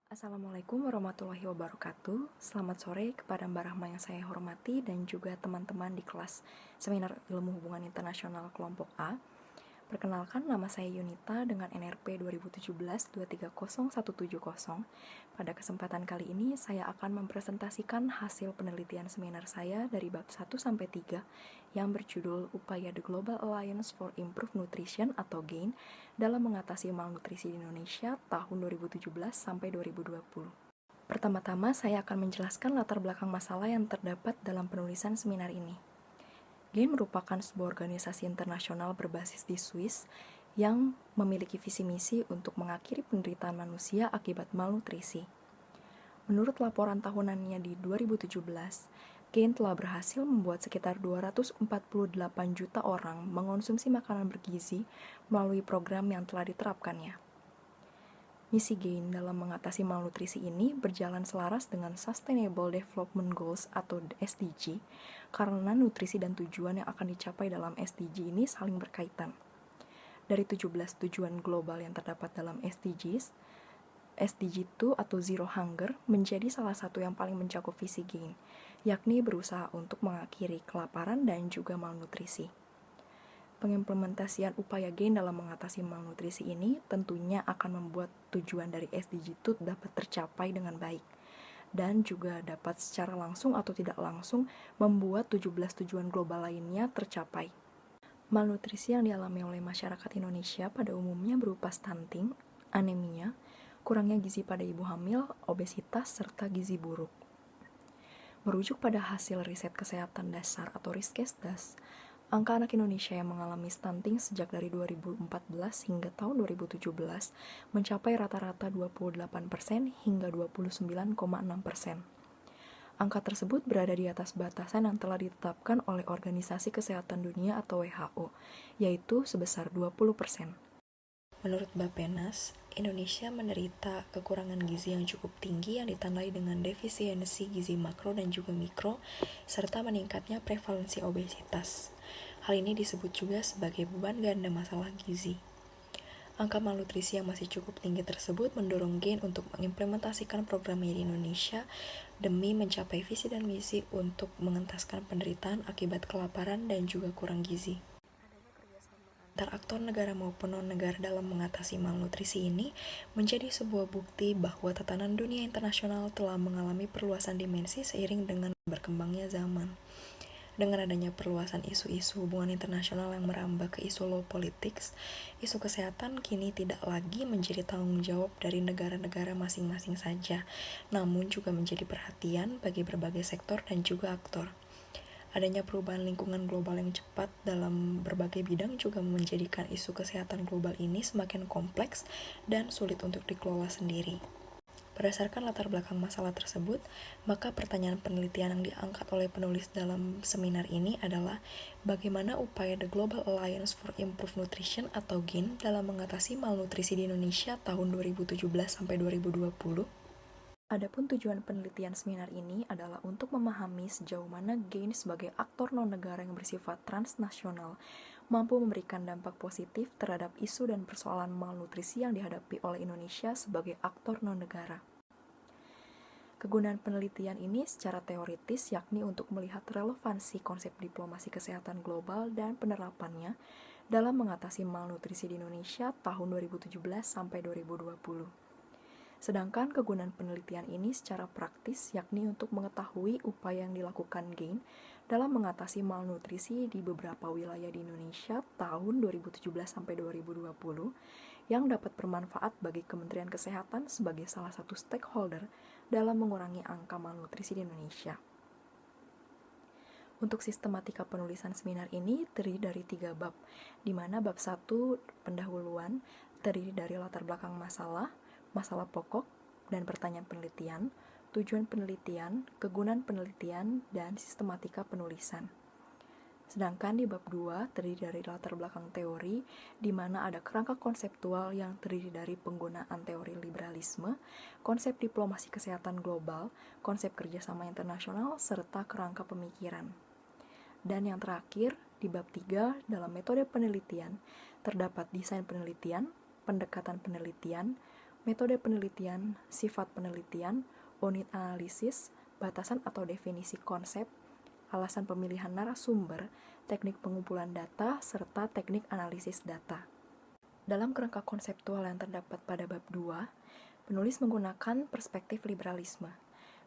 Assalamualaikum warahmatullahi wabarakatuh. Selamat sore kepada Mbak Rahma yang saya hormati dan juga teman-teman di kelas Seminar Ilmu Hubungan Internasional Kelompok A. Perkenalkan, nama saya Yunita dengan NRP 2017-230170. Pada kesempatan kali ini, saya akan mempresentasikan hasil penelitian seminar saya dari bab 1-3 yang berjudul Upaya The Global Alliance for Improved Nutrition atau GAIN dalam mengatasi malnutrisi di Indonesia tahun 2017-2020. Pertama-tama, saya akan menjelaskan latar belakang masalah yang terdapat dalam penulisan seminar ini. GAIN merupakan sebuah organisasi internasional berbasis di Swiss yang memiliki visi misi untuk mengakhiri penderitaan manusia akibat malnutrisi. Menurut laporan tahunannya di 2017, GAIN telah berhasil membuat sekitar 248 juta orang mengonsumsi makanan bergizi melalui program yang telah diterapkannya. Misi GAIN dalam mengatasi malnutrisi ini berjalan selaras dengan Sustainable Development Goals atau SDG, karena nutrisi dan tujuan yang akan dicapai dalam SDG ini saling berkaitan. Dari 17 tujuan global yang terdapat dalam SDGs, SDG 2 atau Zero Hunger menjadi salah satu yang paling mencakup visi GAIN, yakni berusaha untuk mengakhiri kelaparan dan juga malnutrisi. Pengimplementasian upaya GAIN dalam mengatasi malnutrisi ini tentunya akan membuat tujuan dari SDG itu dapat tercapai dengan baik dan juga dapat secara langsung atau tidak langsung membuat 17 tujuan global lainnya tercapai. Malnutrisi yang dialami oleh masyarakat Indonesia pada umumnya berupa stunting, anemia, kurangnya gizi pada ibu hamil, obesitas, serta gizi buruk. Merujuk pada hasil riset kesehatan dasar atau Riskesdas, angka anak Indonesia yang mengalami stunting sejak dari 2014 hingga tahun 2017 mencapai rata-rata 28% hingga 29,6%. Angka tersebut berada di atas batasan yang telah ditetapkan oleh Organisasi Kesehatan Dunia atau WHO, yaitu sebesar 20%. Menurut Bappenas, Indonesia menderita kekurangan gizi yang cukup tinggi yang ditandai dengan defisiensi gizi makro dan juga mikro, serta meningkatnya prevalensi obesitas. Hal ini disebut juga sebagai beban ganda masalah gizi. Angka malnutrisi yang masih cukup tinggi tersebut mendorong GAIN untuk mengimplementasikan programnya di Indonesia demi mencapai visi dan misi untuk mengentaskan penderitaan akibat kelaparan dan juga kurang gizi. Antar aktor negara maupun non-negara dalam mengatasi malnutrisi ini menjadi sebuah bukti bahwa tatanan dunia internasional telah mengalami perluasan dimensi seiring dengan berkembangnya zaman. Dengan adanya perluasan isu-isu hubungan internasional yang merambah ke isu law politics, isu kesehatan kini tidak lagi menjadi tanggung jawab dari negara-negara masing-masing saja, namun juga menjadi perhatian bagi berbagai sektor dan juga aktor. Adanya perubahan lingkungan global yang cepat dalam berbagai bidang juga menjadikan isu kesehatan global ini semakin kompleks dan sulit untuk dikelola sendiri. Berdasarkan latar belakang masalah tersebut, maka pertanyaan penelitian yang diangkat oleh penulis dalam seminar ini adalah bagaimana upaya The Global Alliance for Improved Nutrition atau GAIN dalam mengatasi malnutrisi di Indonesia tahun 2017-2020. Adapun tujuan penelitian seminar ini adalah untuk memahami sejauh mana GAIN sebagai aktor non-negara yang bersifat transnasional mampu memberikan dampak positif terhadap isu dan persoalan malnutrisi yang dihadapi oleh Indonesia sebagai aktor non-negara. Kegunaan penelitian ini secara teoritis yakni untuk melihat relevansi konsep diplomasi kesehatan global dan penerapannya dalam mengatasi malnutrisi di Indonesia tahun 2017 sampai 2020. Sedangkan kegunaan penelitian ini secara praktis yakni untuk mengetahui upaya yang dilakukan GAIN dalam mengatasi malnutrisi di beberapa wilayah di Indonesia tahun 2017 sampai 2020 yang dapat bermanfaat bagi Kementerian Kesehatan sebagai salah satu stakeholder dalam mengurangi angka malnutrisi di Indonesia. Untuk sistematika penulisan seminar ini terdiri dari 3 bab, di mana bab 1 pendahuluan terdiri dari latar belakang masalah, masalah pokok, dan pertanyaan penelitian, tujuan penelitian, kegunaan penelitian, dan sistematika penulisan. Sedangkan di bab 2 terdiri dari latar belakang teori, di mana ada kerangka konseptual yang terdiri dari penggunaan teori liberalisme, konsep diplomasi kesehatan global, konsep kerjasama internasional, serta kerangka pemikiran. Dan yang terakhir, di bab 3 dalam metode penelitian, terdapat desain penelitian, pendekatan penelitian, metode penelitian, sifat penelitian, unit analisis, batasan atau definisi konsep, alasan pemilihan narasumber, teknik pengumpulan data, serta teknik analisis data. Dalam kerangka konseptual yang terdapat pada bab 2, penulis menggunakan perspektif liberalisme.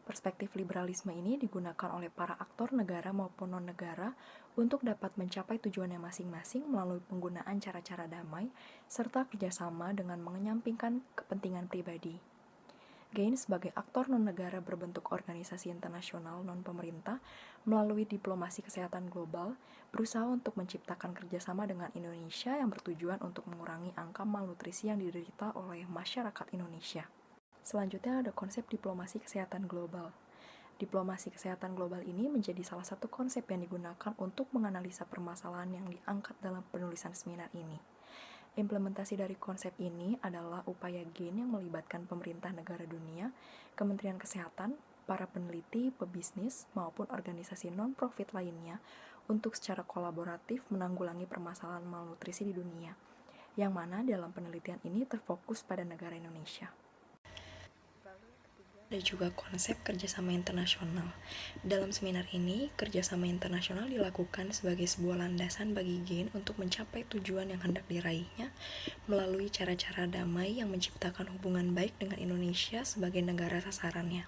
Perspektif liberalisme ini digunakan oleh para aktor negara maupun non-negara untuk dapat mencapai tujuannya masing-masing melalui penggunaan cara-cara damai serta kerjasama dengan mengenyampingkan kepentingan pribadi. GAIN sebagai aktor non-negara berbentuk organisasi internasional non-pemerintah melalui diplomasi kesehatan global berusaha untuk menciptakan kerjasama dengan Indonesia yang bertujuan untuk mengurangi angka malnutrisi yang diderita oleh masyarakat Indonesia. Selanjutnya ada konsep diplomasi kesehatan global. Diplomasi kesehatan global ini menjadi salah satu konsep yang digunakan untuk menganalisa permasalahan yang diangkat dalam penulisan seminar ini. Implementasi dari konsep ini adalah upaya GAIN yang melibatkan pemerintah negara dunia, Kementerian Kesehatan, para peneliti, pebisnis, maupun organisasi non-profit lainnya untuk secara kolaboratif menanggulangi permasalahan malnutrisi di dunia, yang mana dalam penelitian ini terfokus pada negara Indonesia. Ada juga konsep kerjasama internasional. Dalam seminar ini, kerjasama internasional dilakukan sebagai sebuah landasan bagi GAIN untuk mencapai tujuan yang hendak diraihnya melalui cara-cara damai yang menciptakan hubungan baik dengan Indonesia sebagai negara sasarannya.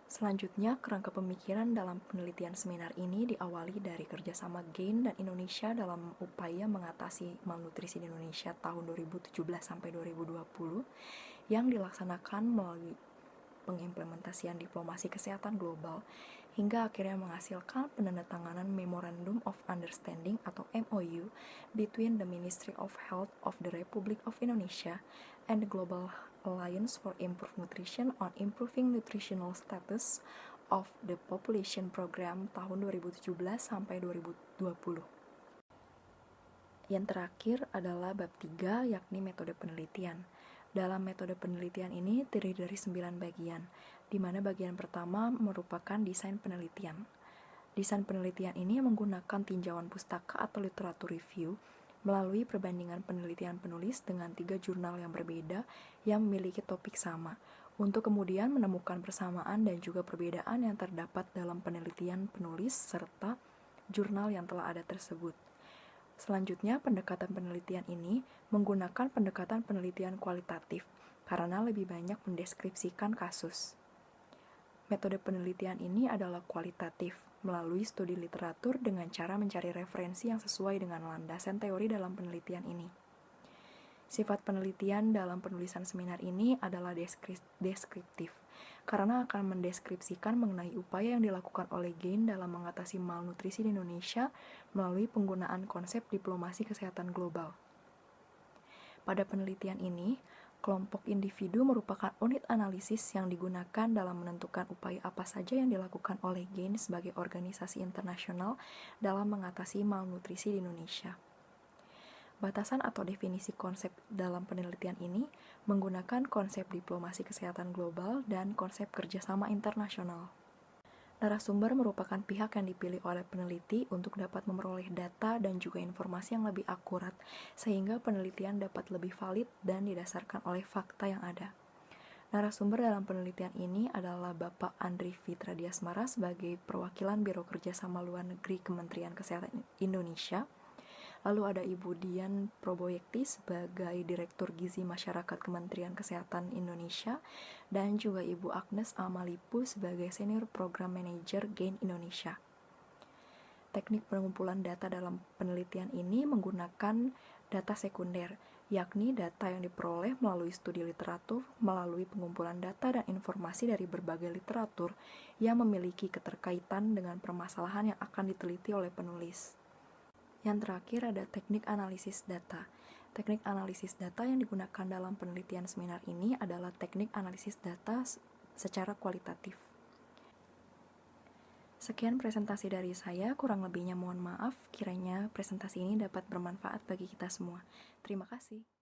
Selanjutnya, kerangka pemikiran dalam penelitian seminar ini diawali dari kerjasama GAIN dan Indonesia dalam upaya mengatasi malnutrisi di Indonesia tahun 2017-2020 yang dilaksanakan melalui pengimplementasian diplomasi kesehatan global hingga akhirnya menghasilkan penandatanganan Memorandum of Understanding atau MOU between the Ministry of Health of the Republic of Indonesia and the Global Alliance for Improved Nutrition on Improving Nutritional Status of the Population Program tahun 2017 sampai 2020. Yang terakhir adalah bab 3, yakni metode penelitian. Dalam metode penelitian ini terdiri dari 9 bagian, di mana bagian pertama merupakan desain penelitian. Desain penelitian ini menggunakan tinjauan pustaka atau literatur review melalui perbandingan penelitian penulis dengan 3 jurnal yang berbeda yang memiliki topik sama, untuk kemudian menemukan persamaan dan juga perbedaan yang terdapat dalam penelitian penulis serta jurnal yang telah ada tersebut. Selanjutnya, pendekatan penelitian ini menggunakan pendekatan penelitian kualitatif karena lebih banyak mendeskripsikan kasus. Metode penelitian ini adalah kualitatif melalui studi literatur dengan cara mencari referensi yang sesuai dengan landasan teori dalam penelitian ini. Sifat penelitian dalam penulisan seminar ini adalah deskriptif, karena akan mendeskripsikan mengenai upaya yang dilakukan oleh GAIN dalam mengatasi malnutrisi di Indonesia melalui penggunaan konsep diplomasi kesehatan global. Pada penelitian ini, kelompok individu merupakan unit analisis yang digunakan dalam menentukan upaya apa saja yang dilakukan oleh GAIN sebagai organisasi internasional dalam mengatasi malnutrisi di Indonesia. Batasan atau definisi konsep dalam penelitian ini menggunakan konsep diplomasi kesehatan global dan konsep kerjasama internasional. Narasumber merupakan pihak yang dipilih oleh peneliti untuk dapat memperoleh data dan juga informasi yang lebih akurat, sehingga penelitian dapat lebih valid dan didasarkan oleh fakta yang ada. Narasumber dalam penelitian ini adalah Bapak Andri Fitra Diasmara sebagai perwakilan Biro Kerjasama Luar Negeri Kementerian Kesehatan Indonesia. Lalu ada Ibu Dian Proboyekti sebagai Direktur Gizi Masyarakat Kementerian Kesehatan Indonesia dan juga Ibu Agnes Amalipu sebagai Senior Program Manager GAIN Indonesia. Teknik pengumpulan data dalam penelitian ini menggunakan data sekunder, yakni data yang diperoleh melalui studi literatur, melalui pengumpulan data dan informasi dari berbagai literatur yang memiliki keterkaitan dengan permasalahan yang akan diteliti oleh penulis. Yang terakhir ada teknik analisis data. Teknik analisis data yang digunakan dalam penelitian seminar ini adalah teknik analisis data secara kualitatif. Sekian presentasi dari saya, kurang lebihnya mohon maaf, kiranya presentasi ini dapat bermanfaat bagi kita semua. Terima kasih.